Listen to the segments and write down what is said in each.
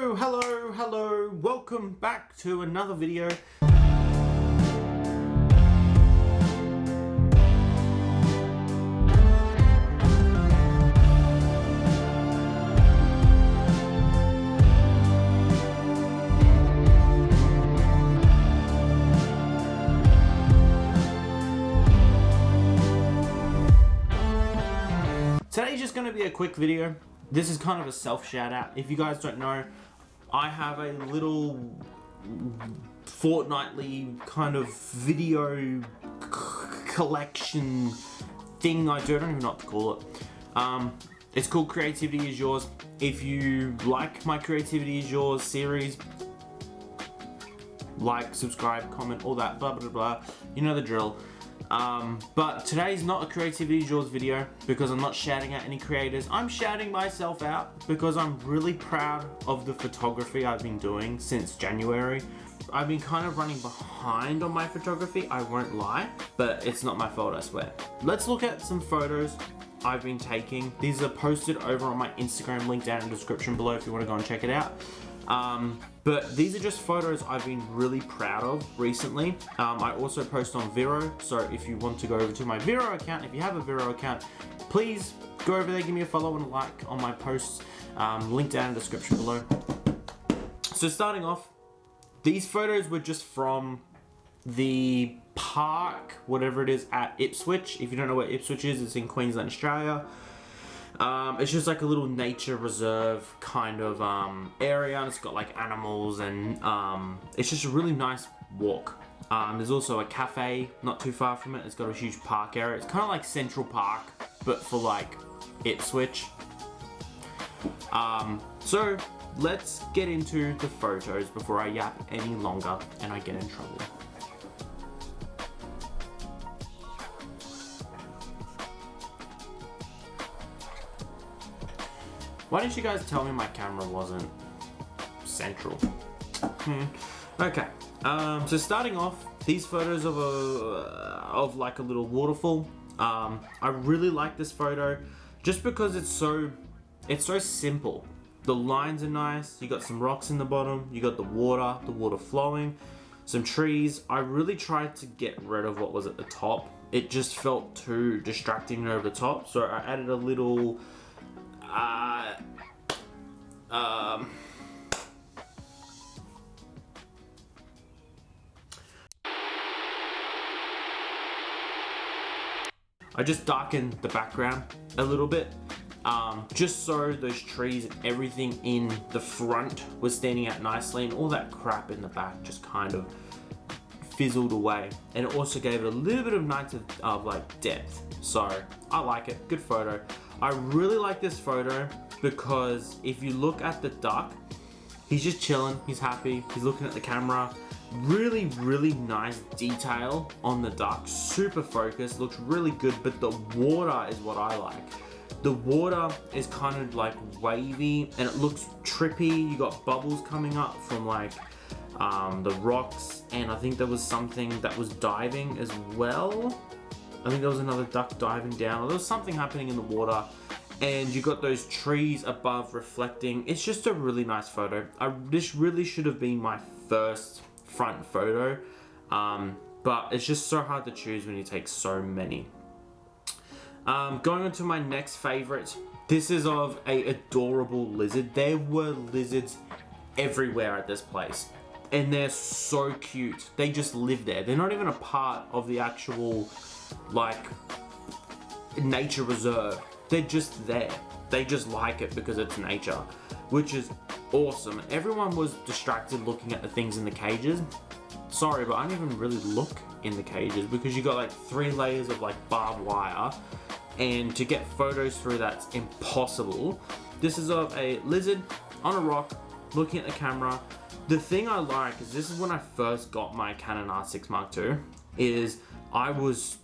Hello, welcome back to another video. Today's just going to be a quick video. This is kind of a self shout out. If you guys don't know, I have a little fortnightly kind of video collection thing I do. I don't even know what to call it. It's called Creativity Is Yours. If you like my Creativity Is Yours series, like, subscribe, comment, all that, blah, blah, blah. You know the drill. But today's not a Creativity Is Yours video because I'm not shouting at any creators. I'm shouting myself out because I'm really proud of the photography I've been doing since January. I've been kind of running behind on my photography, I won't lie, but it's not my fault, I swear. Let's look at some photos I've been taking. These are posted over on my Instagram, link down in the description below if you want to go and check it out. But these are just photos I've been really proud of recently. I also post on Vero, so if you want to go over to my Vero account, if you have a Vero account, please go over there, give me a follow and a like on my posts. Link down in the description below. So starting off, these photos were just from the park, whatever it is, at Ipswich. If you don't know where Ipswich is, it's in Queensland, Australia. It's just like a little nature reserve kind of area, and it's got like animals, and it's just a really nice walk. There's also a cafe not too far from it. It's got a huge park area. It's kind of like Central Park, but for like Ipswich. So let's get into the photos before I yap any longer and I get in trouble. Why didn't you guys tell me my camera wasn't central? Okay, so starting off, these photos of like a little waterfall. I really like this photo just because it's so simple. The lines are nice, you got some rocks in the bottom, you got the water flowing, some trees. I really tried to get rid of what was at the top. It just felt too distracting over the top, so I added a little I just darkened the background a little bit, just so those trees and everything in the front was standing out nicely, and all that crap in the back just kind of fizzled away. And it also gave it a little bit of night of like depth. So I like it, good photo. I really like this photo because if you look at the duck, he's just chilling, he's happy, he's looking at the camera. Really, really nice detail on the duck, super focused, looks really good, but the water is what I like. The water is kind of like wavy and it looks trippy. You got bubbles coming up from like the rocks, and I think there was something that was diving as well. I think there was another duck diving down, or there was something happening in the water, and you got those trees above reflecting. It's just a really nice photo. This really should have been my first front photo, but it's just so hard to choose when you take so many. Going on to my next favorite. This is of a adorable lizard. There were lizards everywhere at this place, and they're so cute. They just live there. They're not even a part of the actual like nature reserve. They're just there. They just like it because it's nature, which is awesome. Everyone was distracted looking at the things in the cages. Sorry, but I didn't even really look in the cages because you got like 3 layers of like barbed wire, and to get photos through that's impossible. This is of a lizard on a rock looking at the camera. The thing I like is, this is when I first got my Canon R6 MARK II, is I was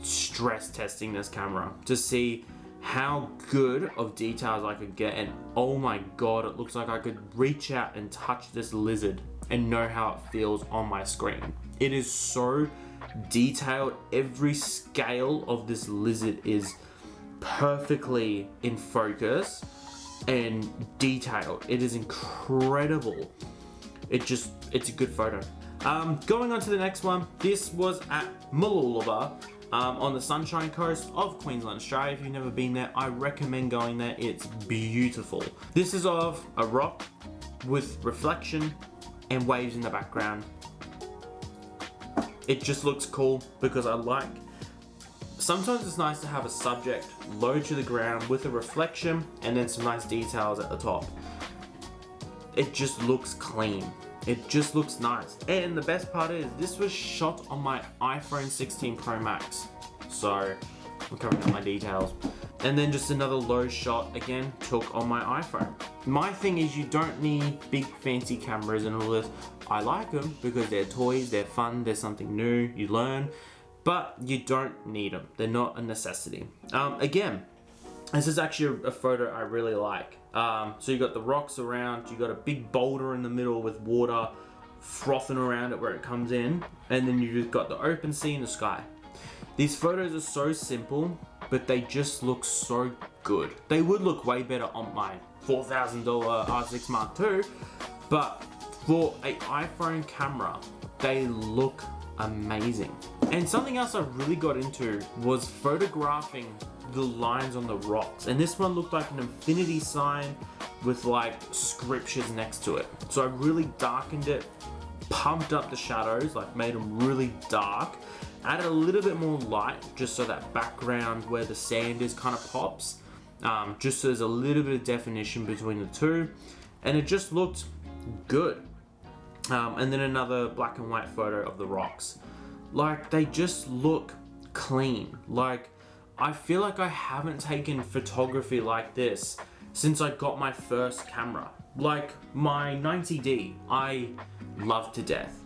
stress testing this camera to see how good of details I could get, and oh my god, it looks like I could reach out and touch this lizard and know how it feels on my screen. It is so detailed. Every scale of this lizard is perfectly in focus, and detailed. It is incredible. It's a good photo. Going on to the next one. This was at Mooloolaba on the Sunshine Coast of Queensland, Australia. If you've never been there, I recommend going there. It's beautiful. This is of a rock with reflection and waves in the background. It just looks cool because sometimes it's nice to have a subject low to the ground with a reflection and then some nice details at the top. It just looks clean. It just looks nice. And the best part is this was shot on my iPhone 16 Pro Max. So I'm covering up my details. And then just another low shot again took on my iPhone. My thing is you don't need big fancy cameras and all this. I like them because they're toys, they're fun, they're something new, you learn, but you don't need them. They're not a necessity. Again, this is actually a photo I really like. So you got the rocks around, you got a big boulder in the middle with water frothing around it where it comes in, and then you just got the open sea and the sky. These photos are so simple, but they just look so good. They would look way better on my $4,000 R6 Mark II, but for an iPhone camera, they look amazing. And something else I really got into was photographing the lines on the rocks. And this one looked like an infinity sign with like scriptures next to it. So I really darkened it, pumped up the shadows, like made them really dark, added a little bit more light just so that background where the sand is kind of pops, just so there's a little bit of definition between the two, and it just looked good. And then another black and white photo of the rocks. Like, they just look clean. Like, I feel like I haven't taken photography like this since I got my first camera. Like my 90D, I love to death.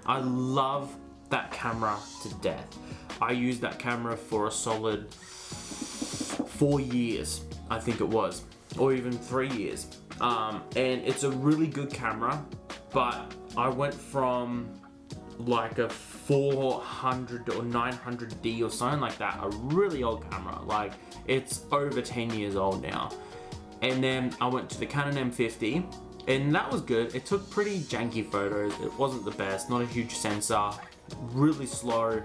I love that camera to death. I used that camera for a solid 4 years, I think it was, or even 3 years. And it's a really good camera, but I went from like a 400 or 900D or something like that, a really old camera, like it's over 10 years old now. And then I went to the Canon M50, and that was good. It took pretty janky photos. It wasn't the best, not a huge sensor, really slow,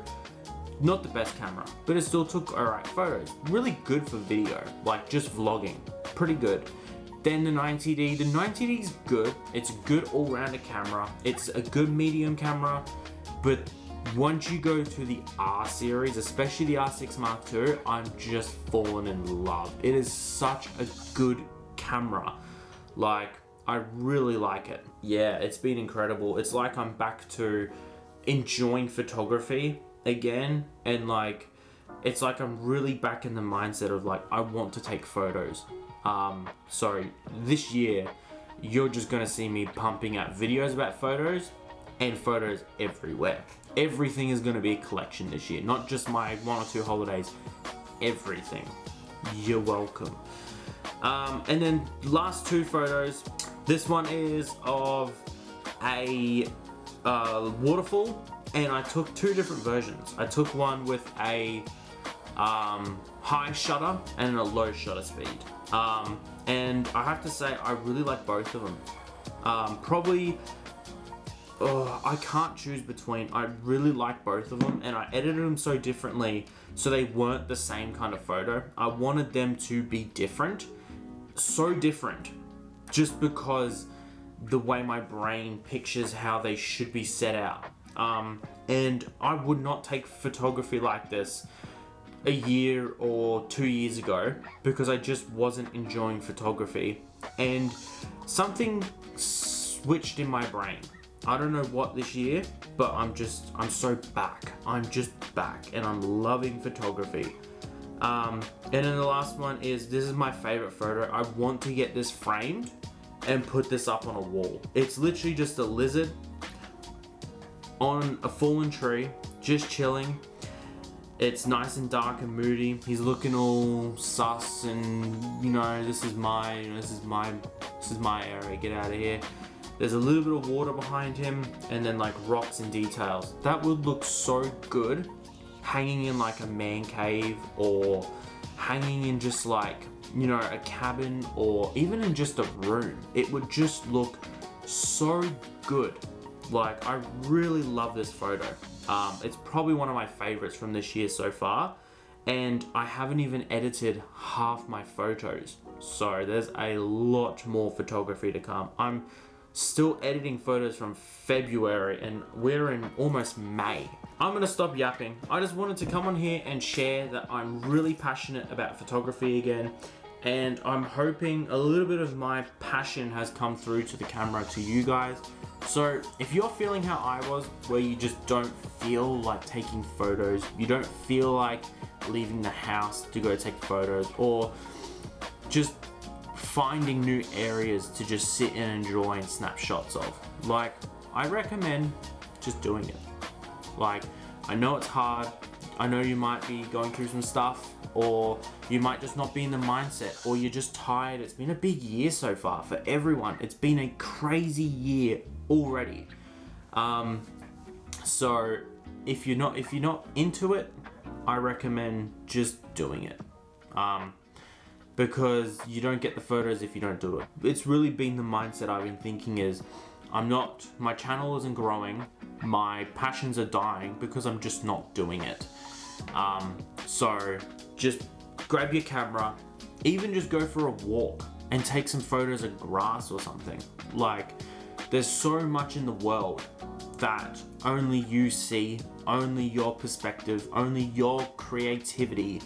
not the best camera, but it still took alright photos. Really good for video, like just vlogging, pretty good. Then the 90D. The 90D is good. It's a good all-rounder camera. It's a good medium camera, but once you go to the R series, especially the R6 Mark II, I'm just fallen in love. It is such a good camera. Like, I really like it. Yeah, it's been incredible. It's like I'm back to enjoying photography again, and like, it's like I'm really back in the mindset of like, I want to take photos. So this year, you're just gonna see me pumping out videos about photos and photos everywhere. Everything is gonna be a collection this year, not just my 1 or 2 holidays, everything. You're welcome. And then last 2 photos. This one is of a waterfall, and I took 2 different versions. I took one with a high shutter and a low shutter speed. And I have to say, I really like both of them. I can't choose between. I really like both of them, and I edited them so differently so they weren't the same kind of photo. I wanted them to be different, so different, just because the way my brain pictures how they should be set out. And I would not take photography like this a year or 2 years ago because I just wasn't enjoying photography, and something switched in my brain. I don't know what this year, but I'm so back. I'm just back, and I'm loving photography. And then the last one is, this is my favorite photo. I want to get this framed and put this up on a wall. It's literally just a lizard on a fallen tree, just chilling. It's nice and dark and moody. He's looking all sus, and you know, this is my area. Get out of here. There's a little bit of water behind him, and then like rocks and details. That would look so good hanging in like a man cave, or hanging in just like you know, a cabin or even in just a room. It would just look so good. Like, I really love this photo. It's probably one of my favorites from this year so far, and I haven't even edited half my photos. So there's a lot more photography to come. I'm still editing photos from February and we're in almost May. I'm gonna stop yapping. I just wanted to come on here and share that I'm really passionate about photography again, and I'm hoping a little bit of my passion has come through to the camera to you guys. So if you're feeling how I was, where you just don't feel like taking photos, you don't feel like leaving the house to go take photos, or just finding new areas to just sit and enjoy and snap shots of, like, I recommend just doing it. Like, I know it's hard, I know you might be going through some stuff, or you might just not be in the mindset, or you're just tired. It's been a big year so far for everyone. It's been a crazy year already. So if you're not into it, I recommend just doing it. Because you don't get the photos if you don't do it. It's really been the mindset I've been thinking is, my channel isn't growing, my passions are dying because I'm just not doing it. So just grab your camera, even just go for a walk and take some photos of grass or something. Like, there's so much in the world that only you see, only your perspective, only your creativity.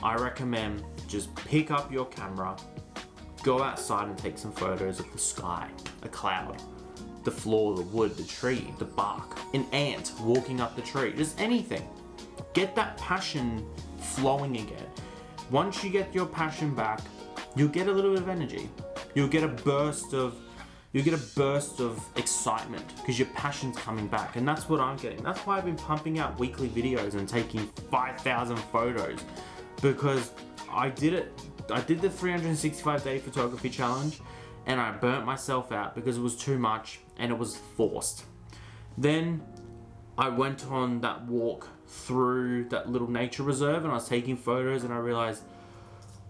I recommend just pick up your camera, go outside and take some photos of the sky, a cloud, the floor, the wood, the tree, the bark, an ant walking up the tree, just anything. Get that passion flowing again. Once you get your passion back, you'll get a little bit of energy. You'll get a burst of excitement because your passion's coming back, and that's what I'm getting. That's why I've been pumping out weekly videos and taking 5,000 photos, because I did it. I did the 365-day photography challenge, and I burnt myself out because it was too much and it was forced. Then I went on that walk through that little nature reserve and I was taking photos, and I realized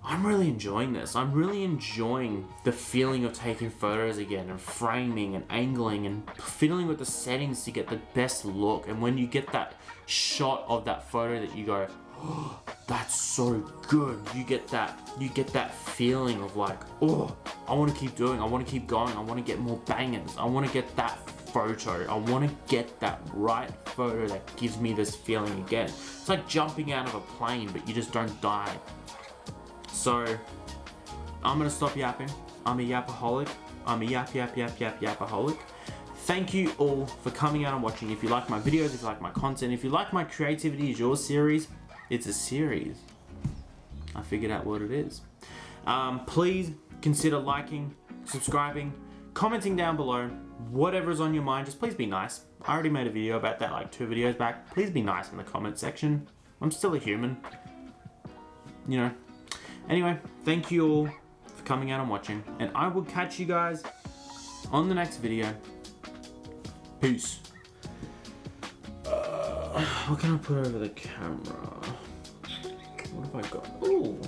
I'm really enjoying this. I'm really enjoying the feeling of taking photos again, and framing and angling and fiddling with the settings to get the best look. And when you get that shot of that photo that you go, oh, that's so good. You get that feeling of like, oh, I want to keep doing, I want to keep going, I want to get more bangers, I want to get that photo, I want to get that right photo that gives me this feeling again. It's like jumping out of a plane, but you just don't die. So I'm gonna stop yapping. I'm a yapaholic. I'm a yapaholic. Thank you all for coming out and watching. If you like my videos, if you like my content, if you like my Creativity Is Yours series, it's a series. I figured out what it is. Please consider liking, subscribing, commenting down below, whatever is on your mind. Just please be nice. I already made a video about that like 2 videos back. Please be nice in the comment section. I'm still a human, you know. Anyway, thank you all for coming out and watching, and I will catch you guys on the next video. Peace. What can I put over the camera? What have I got? Ooh.